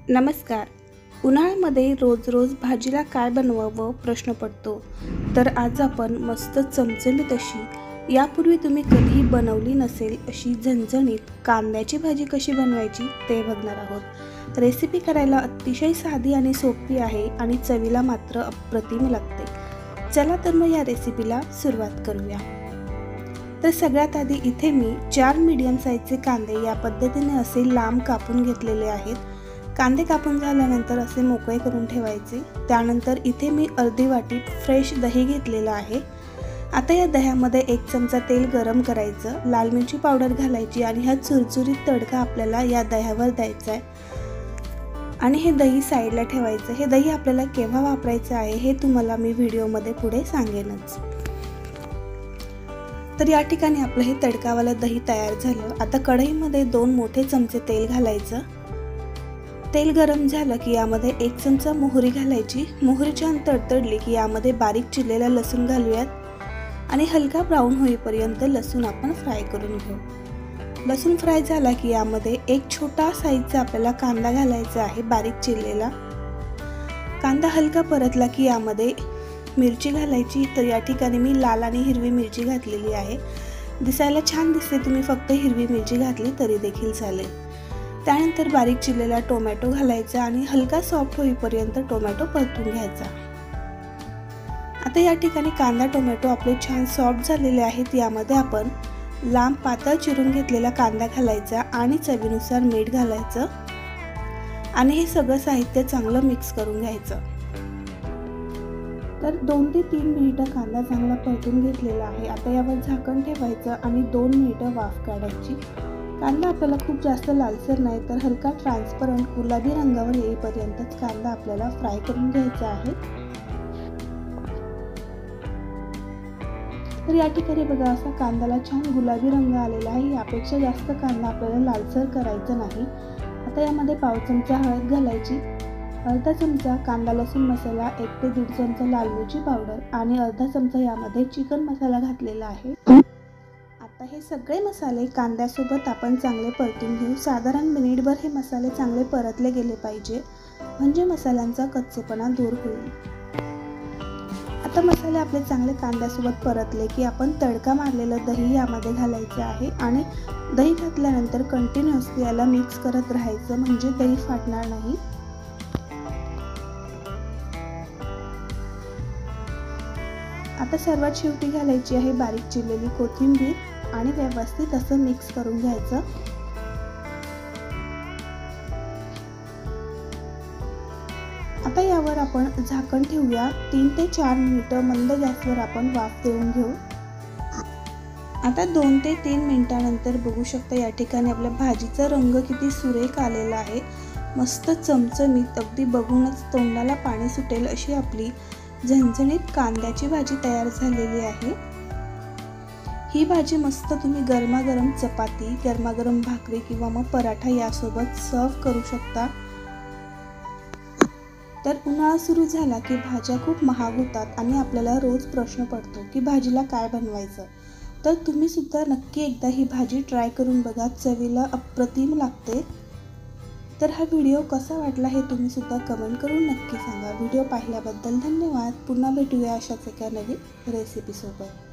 नमस्कार. उन्हाळ्यामध्ये रोज रोज भाजीला काय बनवावं प्रश्न पडतो. तर आज आपण मस्त चमचमीत अशी यापूर्वी तुम्ही कधीही बनवली नसेल अशी झणझणीत कांद्याची भाजी कशी बनवायची ते बघणार आहोत. रेसिपी करायला अतिशय साधी आणि सोपी आहे आणि चवीला मात्र अप्रतिम लागते. चला तर मग या रेसिपीला सुरुवात करूया. तर सगळ्यात आधी इथे मी 4 मीडियम साईजचे कांदे या पद्धतीने असे लांब कापून घेतलेले आहेत. कांदे कापून झाल्यानंतर असे मोकळे करून ठेवायचे. त्यानंतर इथे मी अर्धी वाटी फ्रेश दही घेतलेलं आहे. आता या दह्यामध्ये 1 चमचा तेल गरम करायचं, लाल मिरची पावडर घालायची आणि हा चुरचुरीत तडका आपल्याला या दह्यावर द्यायचा आहे आणि हे दही साईडला ठेवायचं. हे दही आपल्याला केव्हा वापरायचं आहे हे तुम्हाला मी व्हिडिओमध्ये पुढे सांगेनच. तर या ठिकाणी आपलं हे तडकावालं दही तयार झालं. आता कढईमध्ये 2 मोठे चमचे तेल घालायचं. तेल गरम झालं की यामध्ये 1 चमचा मोहरी घालायची. मोहरी छान तडतडली की यामध्ये बारीक चिरलेला लसूण घालूयात आणि हलका ब्राऊन होईपर्यंत लसूण आपण फ्राय करून घेऊ. लसूण फ्राय झाला की यामध्ये 1 छोटा साईजचा आपल्याला कांदा घालायचा आहे, बारीक चिरलेला. कांदा हलका परतला की यामध्ये मिरची घालायची. तर या ठिकाणी मी लाल आणि हिरवी मिरची घातलेली आहे. दिसायला छान दिसते, तुम्ही फक्त हिरवी मिरची घातली तरी देखील चालेल. त्यानंतर बारीक चिरलेला टोमॅटो घालायचा आणि हलका सॉफ्ट होईपर्यंत टोमॅटो परतून घ्यायचा. आता या ठिकाणी कांदा टोमॅटो आपले छान सॉफ्ट झालेले आहेत. यामध्ये आपण लांब पातळ चिरून घेतलेला कांदा घालायचा आणि चवीनुसार मीठ घालायचं आणि हे सगळं साहित्य चांगलं मिक्स करून घ्यायचं. तर 2 ते 3 मिनिटं कांदा चांगला परतून घेतलेला आहे. आता यावर झाकण ठेवायचं आणि 2 मिनिटं वाफ काढायची. कांदा आपल्याला खूप जास्त लालसर नाही तर हलका ट्रान्सपरंट गुलाबी रंगावर येईपर्यंतच कांदा आपल्याला फ्राय करून घ्यायचा आहे. तर या ठिकाणी बघा असा कांद्याला छान गुलाबी रंग आलेला आहे. यापेक्षा जास्त कांदा आपल्याला लालसर करायचा नाही. आता यामध्ये पाव चमचा हळद घालायची, अर्धा चमचा कांदा लसूण मसाला, 1 ते 1.5 चमचा लाल मिरची पावडर आणि अर्धा चमचा यामध्ये चिकन मसाला घातलेला आहे. आता हे सगळे मसाले कांद्यासोबत आपण चांगले परतून घेऊ. साधारण मिनिटभर हे मसाले चांगले परतले गेले पाहिजे, म्हणजे मसाल्यांचा कच्चेपणा दूर होईल. आता मसाले आपले चांगले कांद्यासोबत परतले की आपण तडका मारलेलं दही यामध्ये घालायचे आहे आणि दही घातल्यानंतर कंटिन्युअसली याला मिक्स करत राहायचं, म्हणजे दही फाटणार नाही. आता सर्वात शेवटी घालायची आहे बारीक चिरलेली कोथिंबीर आणि व्यवस्थित असं मिक्स करून घ्यायचं. आता यावर आपण झाकण ठेवूया. 3 ते 4 मिनिटं मंद गॅसवर आपण वाफ देऊन घेऊ. आता 2 ते 3 मिनिटांनंतर बघू शकता या ठिकाणी आपल्या भाजीचा रंग किती सुरेख आलेला आहे. मस्त चमचमीत, अगदी बघूनच तोंडाला पाणी सुटेल अशी आपली झणझणीत कांद्याची भाजी तयार झालेली आहे. ही भाजी मस्त तुम्ही गरमागरम चपाती, गरमागरम भाकरी किंवा मग पराठा यासोबत सर्व करू शकता. तर उन्हाळा सुरू झाला की भाज्या खूप महाग होतात आणि आपल्याला रोज प्रश्न पडतो की भाजीला काय बनवायचं. तर तुम्ही सुद्धा नक्की एकदा ही भाजी ट्राय करून बघा, चवीला अप्रतिम लागते. तर हा व्हिडिओ कसा वाटला हे तुम्ही सुद्धा कमेंट करून नक्की सांगा. व्हिडिओ पाहिल्याबद्दल धन्यवाद. पुन्हा भेटूया अशाच एका नवीन रेसिपीसोबत.